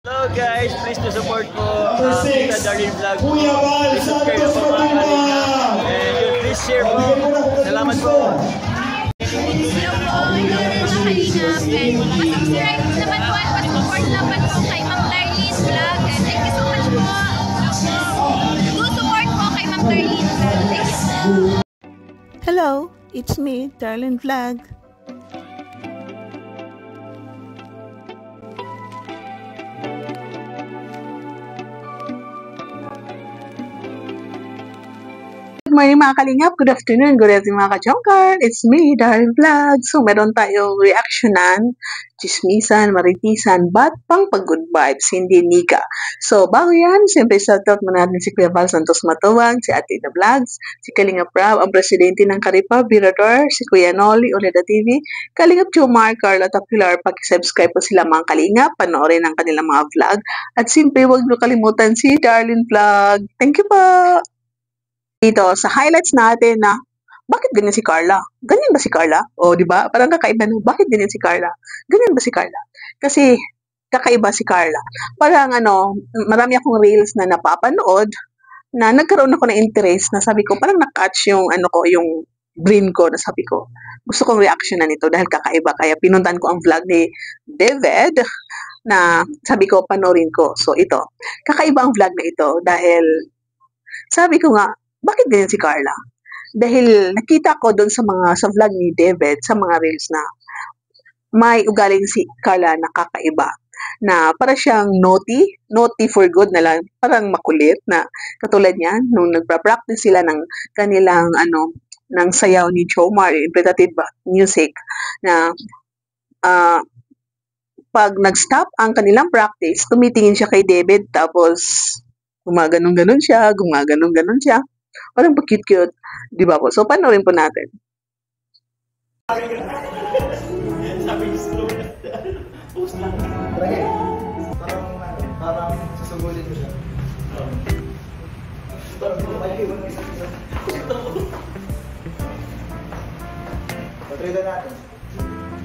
Hello guys, please to support po Tita Darlene Vlog. Kuya Val Please subscribe Santos po mga Matuma. and please share po. Salamat po. Hello po, hello mga kalingap. And pasubscribe naman po at pasupport naman po kay Ma'am Darlene Vlog. And thank you so much po. Do support po kay Ma'am Darlene Vlog. Thank you. Hello, it's me, Darlene Vlog. Good morning mga kalingap, good afternoon, good evening mga kachongkar. It's me, Darlene Vlog. So meron tayong reactionan, chismisan, maritisan, but pang pag-good vibes, hindi nika. So bago yan, siyempre shoutout muna natin si Kuya Val Santos Matuwang, si Ate na Vlogs, si Kalingap Rab, ang presidente ng Karipa, Birador, si Kuya Noli, Oleda TV, Kalingap Jomar, Carla Tapilar, pag-subscribe po sila mga kalingap, panoorin ang kanilang mga vlog. At siyempre, huwag niyo kalimutan si Darlene Vlog. Thank you po! Dito, sa highlights natin na, bakit ganyan si Carla? Ganyan ba si Carla? O, di ba? Parang kakaiba na, bakit ganyan si Carla? Ganyan ba si Carla? Kasi, kakaiba si Carla. Parang marami akong reels na napapanood na nagkaroon ako ng interest na sabi ko, parang na-catch yung yung brain ko na sabi ko, gusto kong reaction na nito dahil kakaiba. Kaya pinuntan ko ang vlog ni David na sabi ko, panoorin ko. So, ito. Kakaiba ang vlog na ito dahil sabi ko nga, bakit ganyan si Carla? Dahil nakita ko doon sa vlog ni David, sa mga reels na may ugaling si Carla na kakaiba. Na para siyang naughty for good na lang, parang makulit na katulad niya nung nagpa-practice sila ng kanilang ng sayaw ni Jomar, interpretive music na pag nag-stop ang kanilang practice, tumitingin siya kay David tapos gumaganon-ganon siya. Parang pa-cute-cute. Di ba po? So, panoorin po natin. Sabi slow na. Post lang. Parang susugulin mo siya. Patrida natin.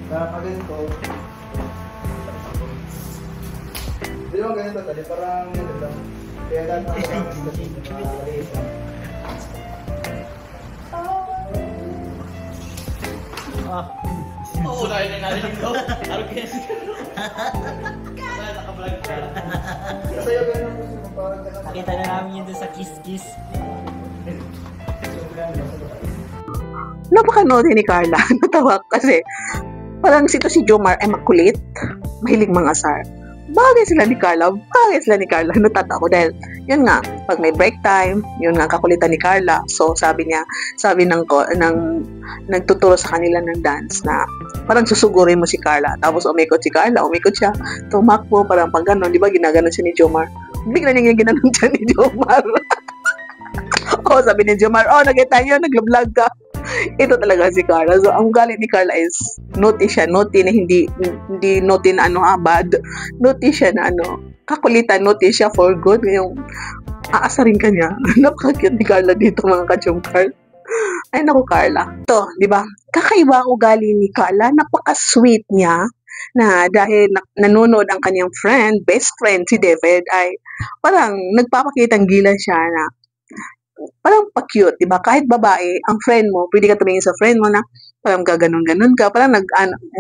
Pag ganito. Di ba ganito tali? Parang yun lang. Kaya lahat ng Oo, dahil na narinig ko. Aruges. Naka-vlog ka. kasi yung ganun gusto mo parang ganun. Nakita na namin yun doon sa kiss-kiss. Napaka-naughty ni Carla. Natawa kasi parang si Jomar ay makulit, mahilig mangasar. Bagay sila ni Carla. Natatawa dahil yun nga, pag may break time, yun nga kakulitan ni Carla. So sabi ng nagtuturo sa kanila ng dance na parang susugurin mo si Carla. Tapos umikot siya, tumakbo, parang pag gano'n, di ba ginaganon siya ni Jomar? Bigla niya ginanon siya ni Jomar. Sabi ni Jomar, nagkita yun, nag-vlog ka. Ito talaga si Carla. So, ang galit ni Carla is naughty siya. Naughty na hindi naughty na bad. Naughty siya na kakulitan. Naughty siya for good. Yung aasarin ka niya. Napaka-cute ni Carla dito mga kachongkar. Ay naku Carla. Ito, di ba? Kakaiba ang ugali ni Carla. Napaka-sweet niya na dahil nanonood ang kanyang best friend si David ay parang nagpapakitang gilan siya na parang pa-cute, di ba? Kahit babae, ang friend mo, pwede ka tumingin sa friend mo na parang gaganon-ganon ka, parang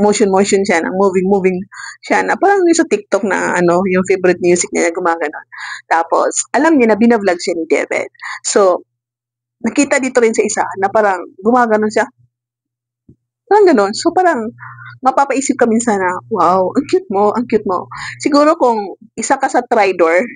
motion siya, na moving siya, na parang yung sa TikTok na yung favorite music niya gumaganon. Tapos, alam niya na binavlog siya ni David. So, nakita dito rin sa isa na parang gumaganon siya. Parang ganon. So, parang mapapaisip ka minsan na, wow, ang cute mo. Siguro kung isa ka sa tridor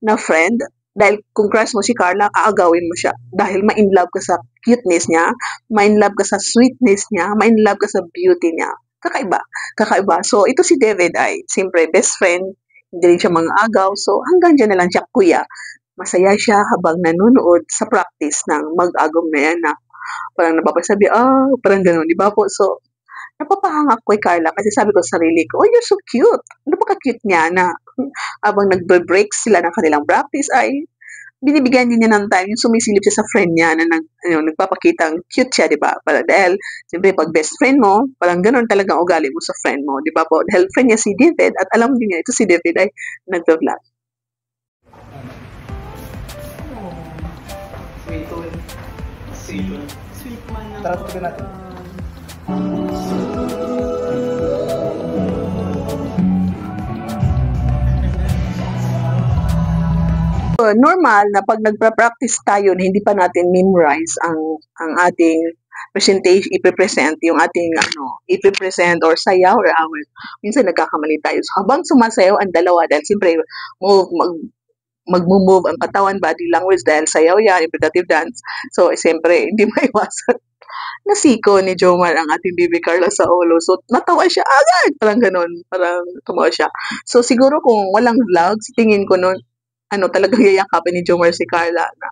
na friend, dahil kung crush mo si Carla, aagawin mo siya. Dahil ma-in love ka sa cuteness niya, ma-in love ka sa sweetness niya, ma-in love ka sa beauty niya. Kakaiba. So, ito si David ay, siyempre, best friend, hindi rin siya mga agaw. So, hanggang dyan na lang siya, kuya. Masaya siya habang nanonood sa practice ng mag-agom na yan na parang napapasabi, parang gano'n, di ba po? So, napapahanga ko kay Carla kasi sabi ko sa sarili ko, you're so cute. Napaka-cute niya na habang nagbe-break sila ng kanilang practice ay binibigyan din niya ng time, yung sumisilip siya sa friend niya na nagpapakitang cute siya, di ba? Para dahil, siyempre, pag best friend mo, parang ganun talagang ugali mo sa friend mo, di ba po? Dahil friend niya si David, at alam din niya, ito si David ay nagpa-vlog. Sweet man ng Tara, tignan natin. Normal na pag nagpa-practice tayo na hindi pa natin memorize ang ating presentation, ipipresent yung ating ipipresent or sayaw or awit. Minsan nagkakamali tayo. So, habang sumasayaw ang dalawa, dahil siyempre mag-move ang katawan, body language, dahil sayaw yan, imitative dance. So, siyempre, hindi maiwasan. Nasiko ni Jomar ang ating baby Carla sa ulo. So, natawa siya agad. Parang ganun. Parang tumawa siya. So, siguro kung walang vlogs, tingin ko nun, talagang yayakapin ni Jomar si Carla na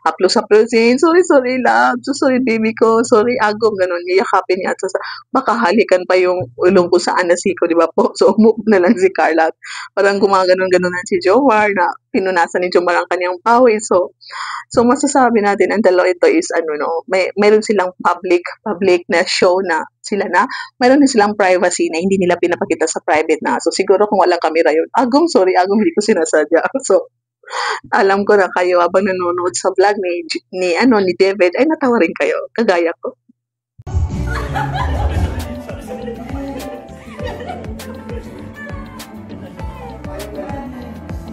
haplos-haplosin, sorry love, sorry baby ko, sorry agom, ganun, yayakapin niya at baka halikan pa yung ulong ko sa anasiko, di ba po? So, umupo na lang si Carla. Parang gumaganon-ganon na si Jomar na pinunasan ni Jomar ang kanyang pawis. So masasabi natin, ang dalawa ito is, mayroon silang public na show na sila na, mayroon din silang privacy na hindi nila pinapakita sa private na. So, siguro kung walang camera yun, agom, hindi ko sinasadya. So, alam ko na kayo habang nanonood sa vlog ni David, ay natawa rin kayo, kagaya ko.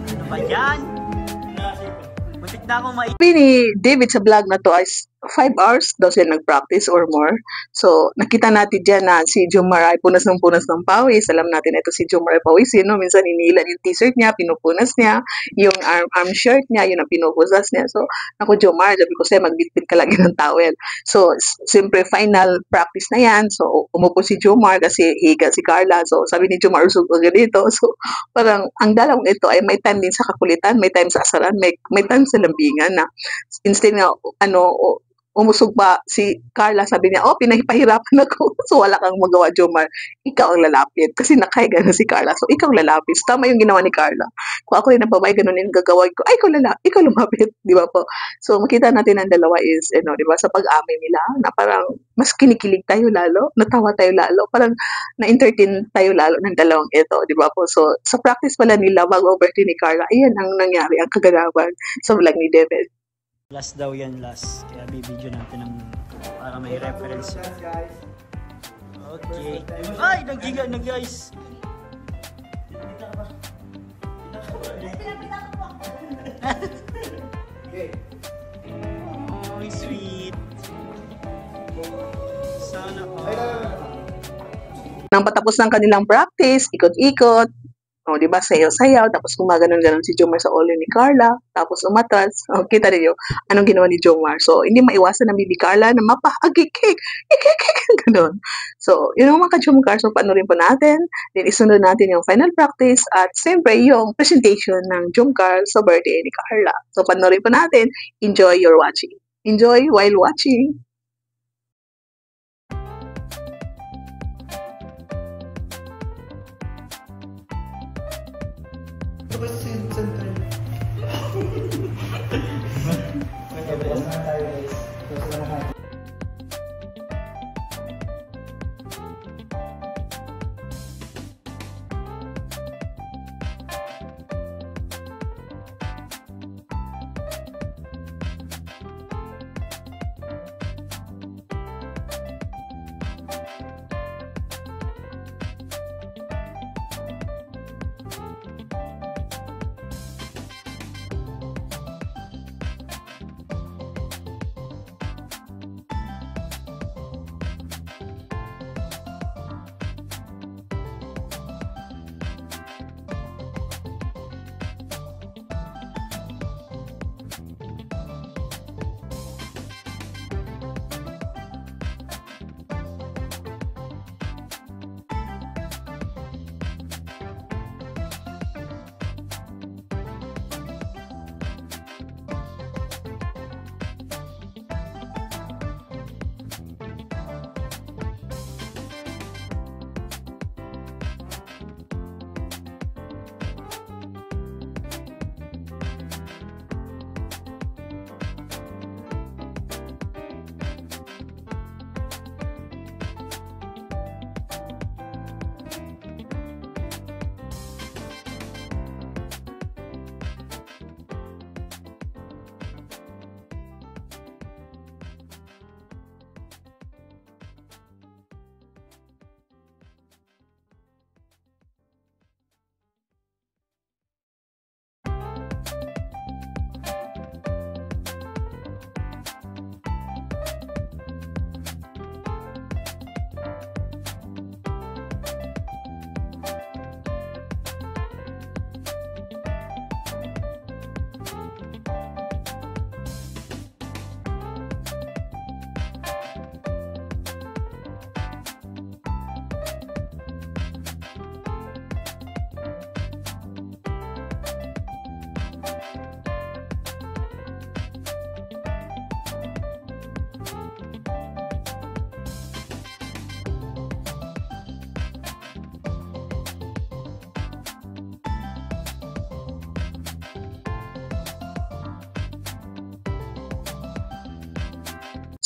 Ano ba yan? Muntik na akong Sabi ni David sa vlog na to ay 5 hours daw sila nag-practice or more. So, nakita natin dyan na si Jomar ay punas ng pawis. Alam natin ito si Jomar ay pawisin, no? Minsan inilan yung t-shirt niya, pinupunas niya, yung arm shirt niya, yun ang pinupusas niya. So, ako Jomar, sabi ko sa'yo, magbitbit ka lagi ng towel. So, siyempre, final practice na yan. So, umupo si Jomar kasi higa si Carla. So, sabi ni Jomar, usog ka dito. So, parang ang dalawang ito ay may time din sa kakulitan, may time sa asaran, may time sa lambingan na instead na, umusog pa si Carla, sabi niya, pinahirapan ako. So, wala kang magawa, Jomar. Ikaw ang lalapit. Kasi nakahiga na si Carla. So, ikaw ang lalapit. Tama yung ginawa ni Carla. Kung ako rin ang babae, ganun yung gagawin ko. Ay, ikaw lumapit. Di ba po? So, makita natin ang dalawa is, di ba, sa pag-amay nila, na parang mas kinikilig tayo lalo, natawa tayo lalo, parang na-entertain tayo lalo ng dalawang ito, di ba po? So, sa practice pala nila, bago birthday ni Carla, ayan ang nangyari, ang kaganawan sa vlog ni David. last daw yan, last. Kaya bibidyo natin ng para may reference. Okay. Ay, naggiga na guys. Oh, sweet. Sana Nang patapos ng kanilang practice, ikot-ikot, di ba, sayaw-sayaw, tapos gumaganon-ganon si Jomar sa ulo ni Carla, tapos umatras. Kita niyo anong ginawa ni Jomar. So, hindi maiwasan ng Bibi Carla na mapahagikik, ganon. So, yun ang mga ka-Jomar. So, panoorin po natin, then isunod natin yung final practice, at siyempre yung presentation ng Jomar sa birthday ni Carla. So, panoorin po natin, enjoy your watching. Enjoy while watching.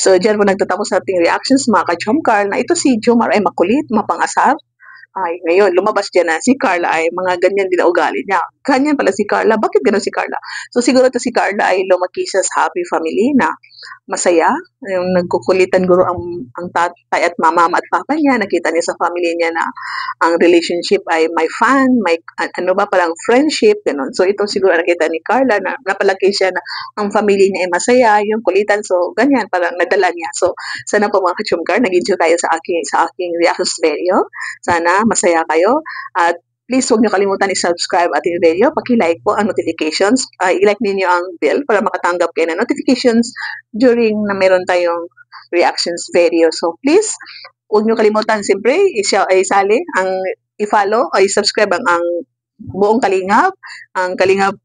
So, dyan po nagtatapos sa ating reactions mga ka-Jomcar na ito si Jomar ay makulit, mapangasar. Ay, ngayon, lumabas dyan na si Carla ay mga ganyan din na ugali niya. Ganyan pala si Carla. Bakit gano'n si Carla? So, siguro to si Carla ay lumaki sa happy family na masaya. Yung nagkukulitan guro ang tatay at mama at papa niya. Nakita niya sa family niya na ang relationship ay may fun, may ano ba parang friendship, gano'n. So, ito siguro nakita ni Carla na napalaki siya na ang family niya ay masaya, yung kulitan. So, ganyan, parang nadala niya. So, sana po mga ka-Jomcar, nag-enjoy kayo sa aking reactions video. Sana masaya kayo at please huwag niyo kalimutan i-subscribe ating video. Paki-like po ang notifications. I-like ninyo ang bell para makatanggap kayo ng notifications during na meron tayong reactions video. So please, huwag niyo kalimutan siyempre isali ang i-follow o i-subscribe ang buong Kalingap, ang Kalingap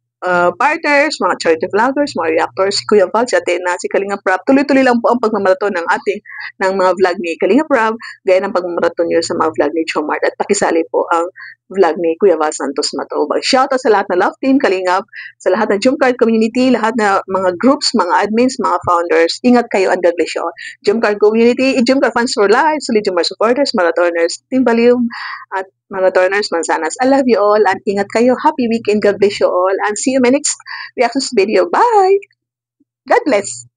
partners, mga charity vloggers, mga reactors, si Kuya Val, si Atena, si Kalingap Rap. Tuloy-tuloy lang po ang pagmamaraton ng mga vlog ni Kalingap Rap, gaya ng pagmamaraton nyo sa mga vlog ni Jomar. At pakisali po ang vlog ni Kuya Val Santos Matubag. Shoutout sa lahat ng love team, Kalingap, sa lahat ng Jomcar community, lahat na mga groups, mga admins, mga founders. Ingat kayo and God bless you all. Jomcar community, Jomcar fans for life, solid Jomcar supporters, marathoners, Team Valium, at marathoners, mansanas. I love you all and ingat kayo. Happy weekend. God bless you all and see you in my next reactions video. Bye! God bless!